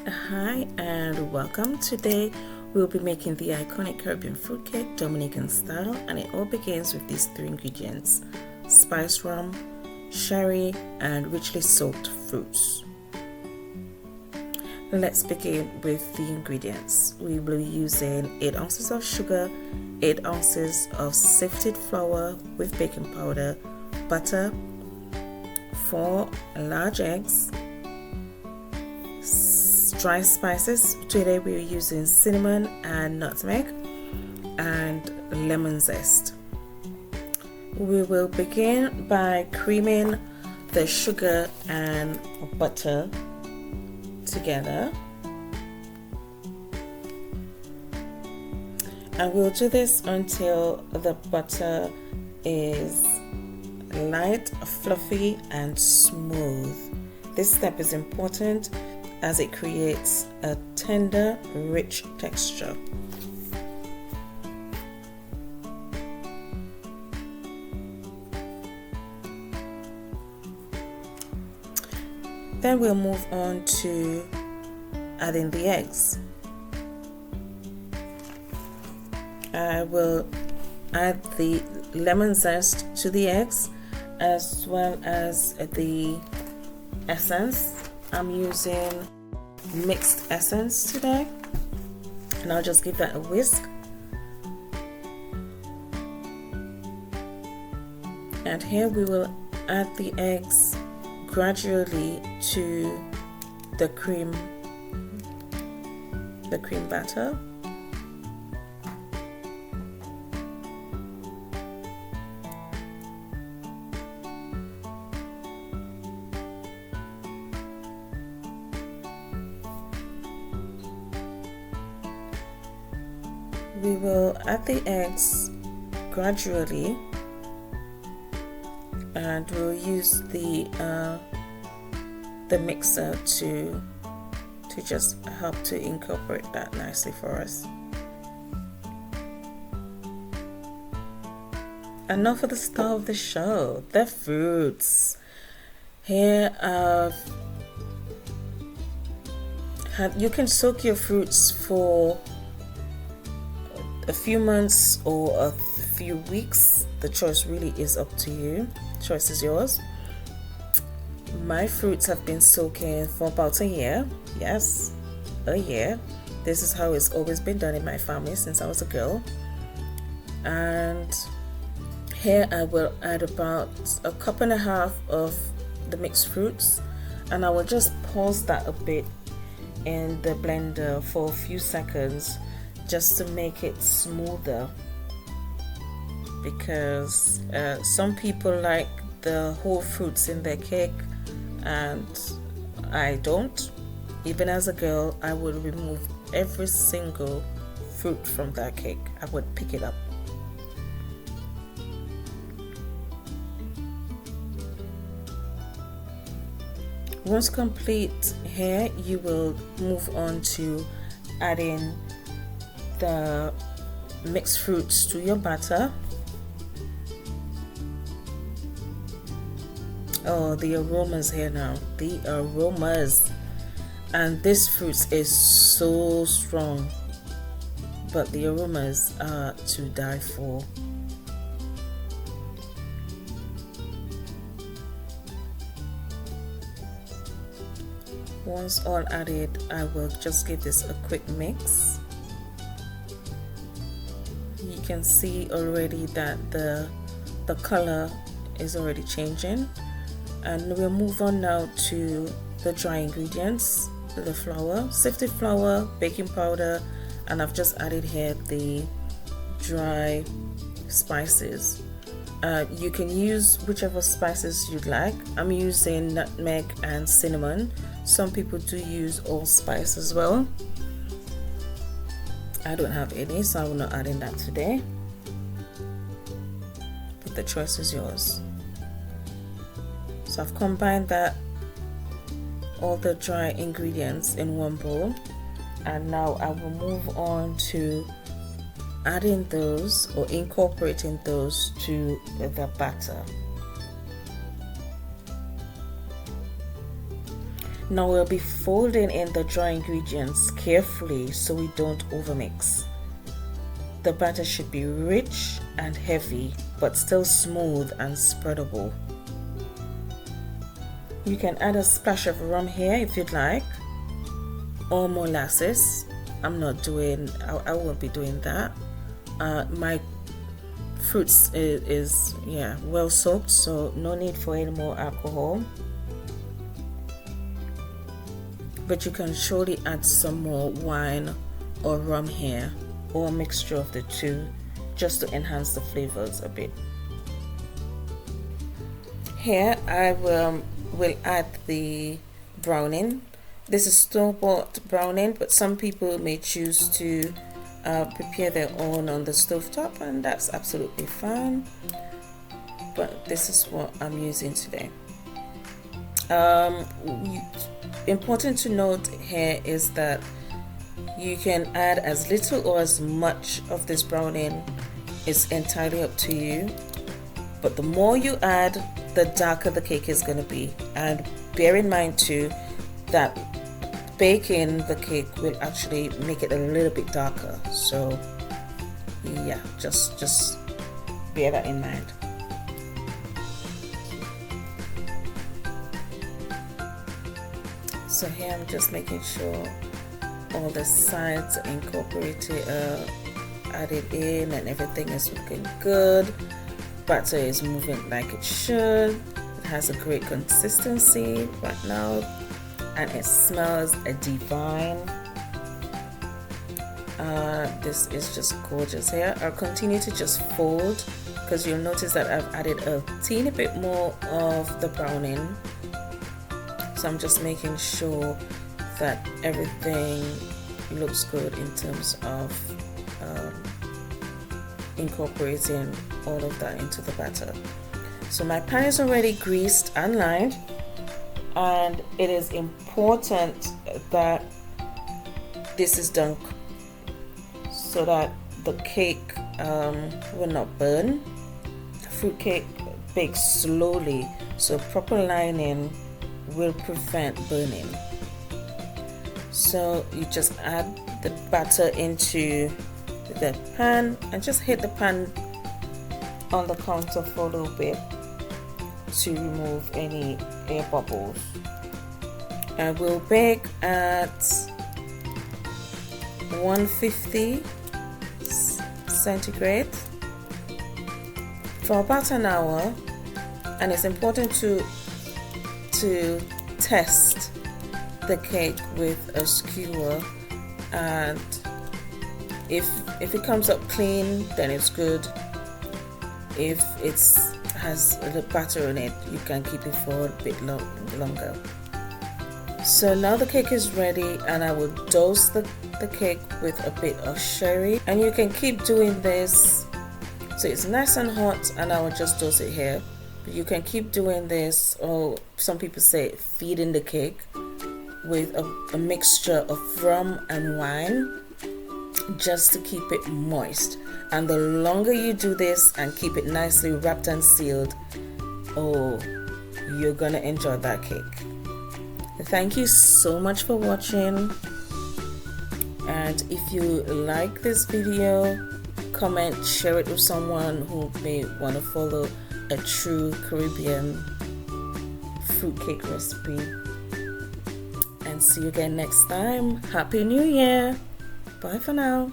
Hi and welcome. Today we'll be making the iconic Caribbean fruitcake Dominican style, and it all begins with these three ingredients: spiced rum, sherry, and richly soaked fruits. Let's begin with the ingredients. We will be using 8 ounces of sugar, 8 ounces of sifted flour with baking powder, butter, 4 large eggs, dry spices. Today we're using cinnamon and nutmeg, and lemon zest. We will begin by creaming the sugar and butter together, and we'll do this until the butter is light, fluffy, and smooth. This step is important as it creates a tender, rich texture. Then we'll move on to adding the eggs. I will add the lemon zest to the eggs as well as the essence. I'm using mixed essence today, and I'll just give that a whisk. And here we will add the eggs gradually to the cream batter. We will add the eggs gradually, and we'll use the mixer to just help to incorporate that nicely for us. And now for the star of the show, the fruits. Here you can soak your fruits for a few months or a few weeks. The choice really is up to you. Choice is yours. My fruits have been soaking for about a year. Yes, a year. This is how it's always been done in my family since I was a girl. And here I will add about a cup and a half of the mixed fruits, and I will just pause that a bit in the blender for a few seconds just to make it smoother, because some people like the whole fruits in their cake and I don't. Even as a girl, I would remove every single fruit from that cake. I would pick it up. Once complete, here you will move on to adding the mixed fruits to your batter. Oh, the aromas here now, the aromas. And this fruit is so strong, but the aromas are to die for. Once all added, I will just give this a quick mix. You can see already that the color is already changing, and we'll move on now to the dry ingredients: the flour, sifted flour, baking powder, and I've just added here the dry spices. You can use whichever spices you'd like. I'm using nutmeg and cinnamon. Some people do use allspice as well. I don't have any, so I will not add in that today, but the choice is yours. So I've combined that, all the dry ingredients in one bowl, and now I will move on to adding those or incorporating those to the batter. Now we'll be folding in the dry ingredients carefully so we don't overmix. The batter should be rich and heavy, but still smooth and spreadable. You can add a splash of rum here if you'd like, or molasses. I won't be doing that. My fruits is well soaked, so no need for any more alcohol. But you can surely add some more wine or rum here, or a mixture of the two, just to enhance the flavors a bit. Here I will add the browning. This is store-bought browning, but some people may choose to prepare their own on the stovetop, and that's absolutely fine. But this is what I'm using today. Important to note here is that you can add as little or as much of this browning. It's entirely up to you, but the more you add, the darker the cake is going to be. And bear in mind too that baking the cake will actually make it a little bit darker, so yeah, just bear that in mind. So here I'm just making sure all the sides are incorporated, added in, and everything is looking good. Batter is moving like it should. It has a great consistency right now, and it smells divine. This is just gorgeous here. I'll continue to just fold, because you'll notice that I've added a teeny bit more of the browning. So I'm just making sure that everything looks good in terms of incorporating all of that into the batter. So my pan is already greased and lined, and it is important that this is done so that the cake will not burn. Fruit cake bakes slowly, so proper lining will prevent burning. So you just add the batter into the pan and just hit the pan on the counter for a little bit to remove any air bubbles. I will bake at 150 centigrade for about an hour, and it's important to test the cake with a skewer, and if it comes up clean, then it's good. If it has the batter in it, you can keep it for a bit longer. So now the cake is ready, and I will dose the cake with a bit of sherry, and you can keep doing this so it's nice and hot, and I will just dose it here. But you can keep doing this, or some people say feeding the cake with a mixture of rum and wine, just to keep it moist. And the longer you do this and keep it nicely wrapped and sealed, oh, you're gonna enjoy that cake. Thank you so much for watching, and if you like this video, comment, share it with someone who may want to follow a true Caribbean fruitcake recipe. And see you again next time. Happy New Year! Bye for now.